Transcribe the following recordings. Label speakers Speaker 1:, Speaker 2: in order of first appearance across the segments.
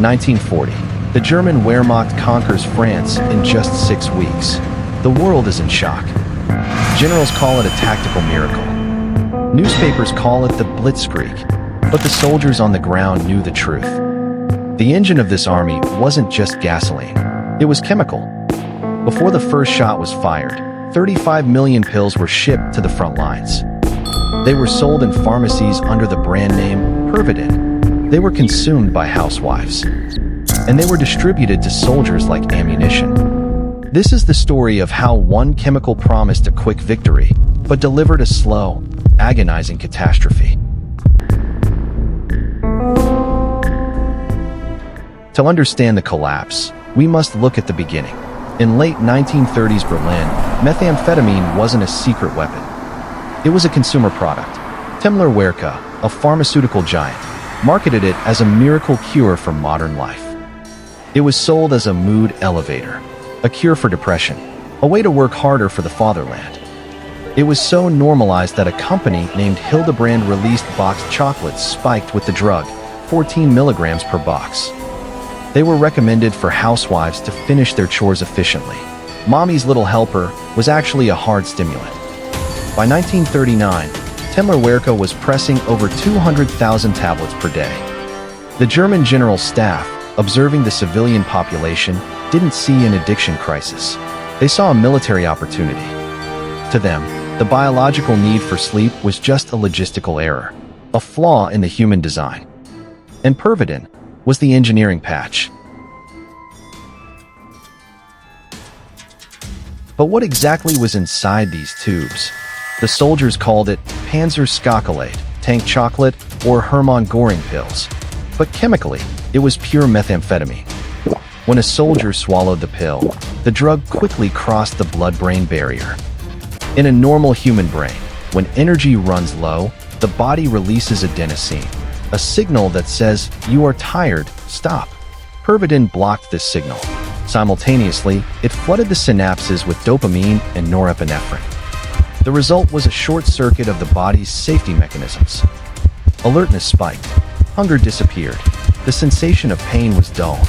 Speaker 1: 1940. The German Wehrmacht conquers France in just 6 weeks. The world is in shock. Generals call it a tactical miracle. Newspapers call it the Blitzkrieg, but the soldiers on the ground knew the truth. The engine of this army wasn't just gasoline, it was chemical. Before the first shot was fired, 35 million pills were shipped to the front lines. They were sold in pharmacies under the brand name Pervitin. They were consumed by housewives, and they were distributed to soldiers like ammunition. This is the story of how one chemical promised a quick victory, but delivered a slow, agonizing catastrophe. To understand the collapse, we must look at the beginning. In late 1930s Berlin, methamphetamine wasn't a secret weapon. It was a consumer product. Daimler-Werke, a pharmaceutical giant, marketed it as a miracle cure for modern life. It was sold as a mood elevator, a cure for depression, a way to work harder for the fatherland. It was so normalized that a company named Hildebrand released boxed chocolates spiked with the drug, 14 milligrams per box. They were recommended for housewives to finish their chores efficiently. Mommy's Little Helper was actually a hard stimulant. By 1939, Daimler-Werke was pressing over 200,000 tablets per day. The German General Staff, observing the civilian population, didn't see an addiction crisis. They saw a military opportunity. To them, the biological need for sleep was just a logistical error, a flaw in the human design. And Pervitin was the engineering patch. But what exactly was inside these tubes? The soldiers called it Panzerskokolade, tank chocolate, or Hermann Göring pills. But chemically, it was pure methamphetamine. When a soldier swallowed the pill, the drug quickly crossed the blood-brain barrier. In a normal human brain, when energy runs low, the body releases adenosine, a signal that says, "You are tired, stop." Pervitin blocked this signal. Simultaneously, it flooded the synapses with dopamine and norepinephrine. The result was a short circuit of the body's safety mechanisms. Alertness spiked. Hunger disappeared. The sensation of pain was dull.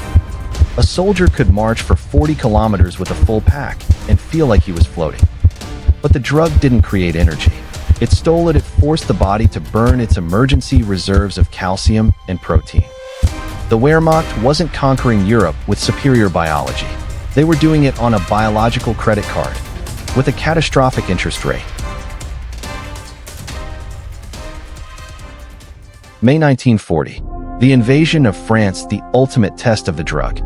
Speaker 1: A soldier could march for 40 kilometers with a full pack and feel like he was floating. But the drug didn't create energy. It stole it. It forced the body to burn its emergency reserves of calcium and protein. The Wehrmacht wasn't conquering Europe with superior biology. They were doing it on a biological credit card, with a catastrophic interest rate. May 1940. The invasion of France, the ultimate test of the drug.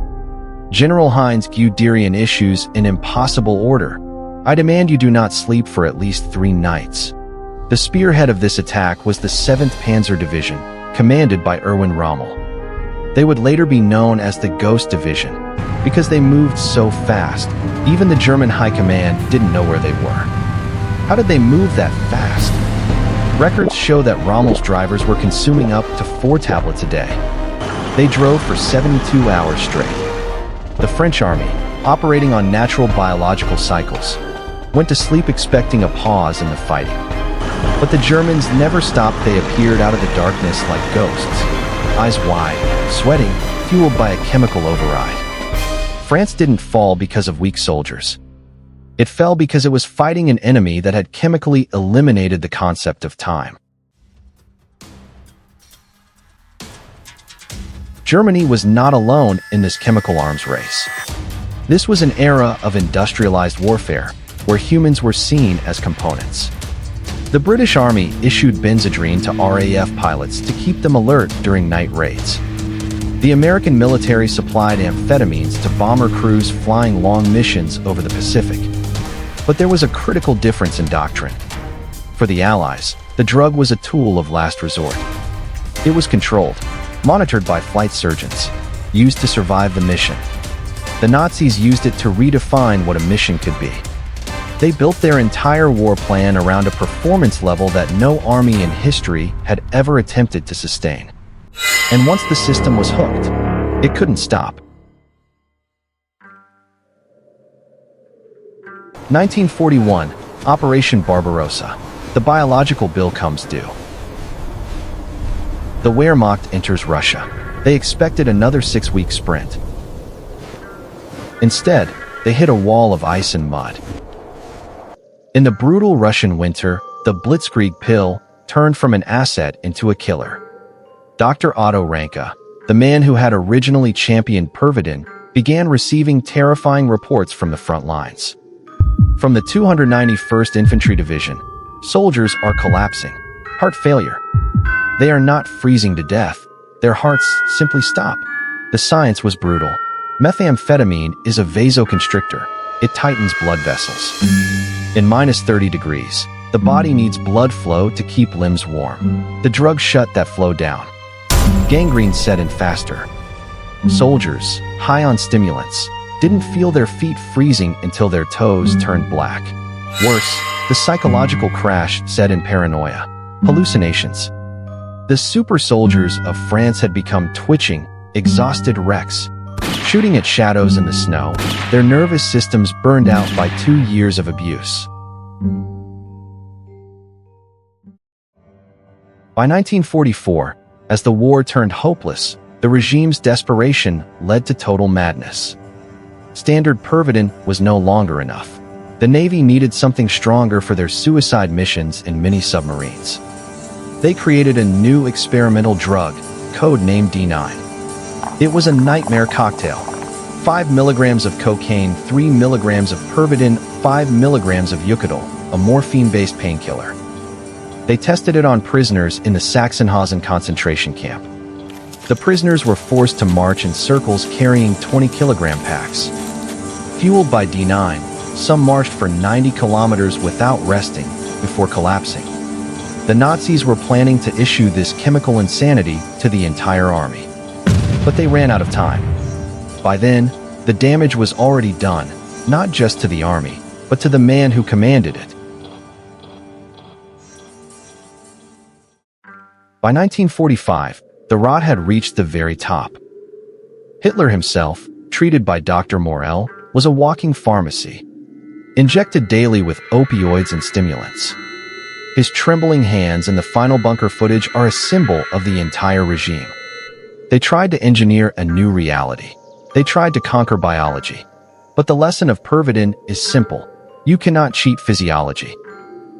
Speaker 1: General Heinz Guderian issues an impossible order. "I demand you do not sleep for at least 3 nights. The spearhead of this attack was the 7th Panzer Division, commanded by Erwin Rommel. They would later be known as the Ghost Division, because they moved so fast, even the German High Command didn't know where they were. How did they move that fast? Records show that Rommel's drivers were consuming up to 4 tablets a day. They drove for 72 hours straight. The French army, operating on natural biological cycles, went to sleep expecting a pause in the fighting. But the Germans never stopped. They appeared out of the darkness like ghosts, eyes wide, sweating, fueled by a chemical override. France didn't fall because of weak soldiers. It fell because it was fighting an enemy that had chemically eliminated the concept of time. Germany was not alone in this chemical arms race. This was an era of industrialized warfare, where humans were seen as components. The British Army issued Benzedrine to RAF pilots to keep them alert during night raids. The American military supplied amphetamines to bomber crews flying long missions over the Pacific. But there was a critical difference in doctrine. For the Allies, the drug was a tool of last resort. It was controlled, monitored by flight surgeons, used to survive the mission. The Nazis used it to redefine what a mission could be. They built their entire war plan around a performance level that no army in history had ever attempted to sustain. And once the system was hooked, it couldn't stop. 1941, Operation Barbarossa. The biological bill comes due. The Wehrmacht enters Russia. They expected another 6-week sprint. Instead, they hit a wall of ice and mud. In the brutal Russian winter, the Blitzkrieg pill turned from an asset into a killer. Dr. Otto Ranke, the man who had originally championed Pervitin, began receiving terrifying reports from the front lines. From the 291st Infantry Division, soldiers are collapsing. Heart failure. They are not freezing to death. Their hearts simply stop. The science was brutal. Methamphetamine is a vasoconstrictor. It tightens blood vessels. In minus 30 degrees, the body needs blood flow to keep limbs warm. The drug shut that flow down. Gangrene set in faster. Soldiers, high on stimulants, didn't feel their feet freezing until their toes turned black. Worse, the psychological crash set in paranoia. Hallucinations. The super soldiers of France had become twitching, exhausted wrecks. Shooting at shadows in the snow, their nervous systems burned out by 2 years of abuse. By 1944, as the war turned hopeless, the regime's desperation led to total madness. Standard Pervitin was no longer enough. The Navy needed something stronger for their suicide missions in mini-submarines. They created a new experimental drug, code-named D9. It was a nightmare cocktail. 5 milligrams of cocaine, 3 milligrams of Pervitin, 5 milligrams of Eucadol, a morphine-based painkiller. They tested it on prisoners in the Sachsenhausen concentration camp. The prisoners were forced to march in circles carrying 20-kilogram packs. Fueled by D9, some marched for 90 kilometers without resting before collapsing. The Nazis were planning to issue this chemical insanity to the entire army. But they ran out of time. By then, the damage was already done, not just to the army, but to the man who commanded it. By 1945, the rot had reached the very top. Hitler himself, treated by Dr. Morell, was a walking pharmacy, injected daily with opioids and stimulants. His trembling hands and the final bunker footage are a symbol of the entire regime. They tried to engineer a new reality. They tried to conquer biology. But the lesson of Pervitin is simple. You cannot cheat physiology.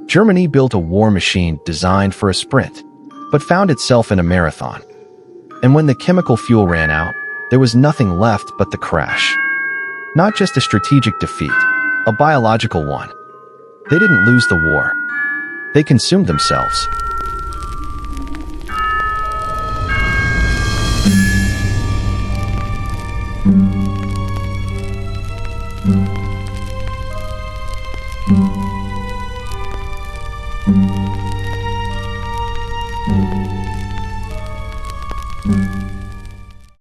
Speaker 1: Germany built a war machine designed for a sprint, but found itself in a marathon. And when the chemical fuel ran out, there was nothing left but the crash. Not just a strategic defeat, a biological one. They didn't lose the war. They consumed themselves.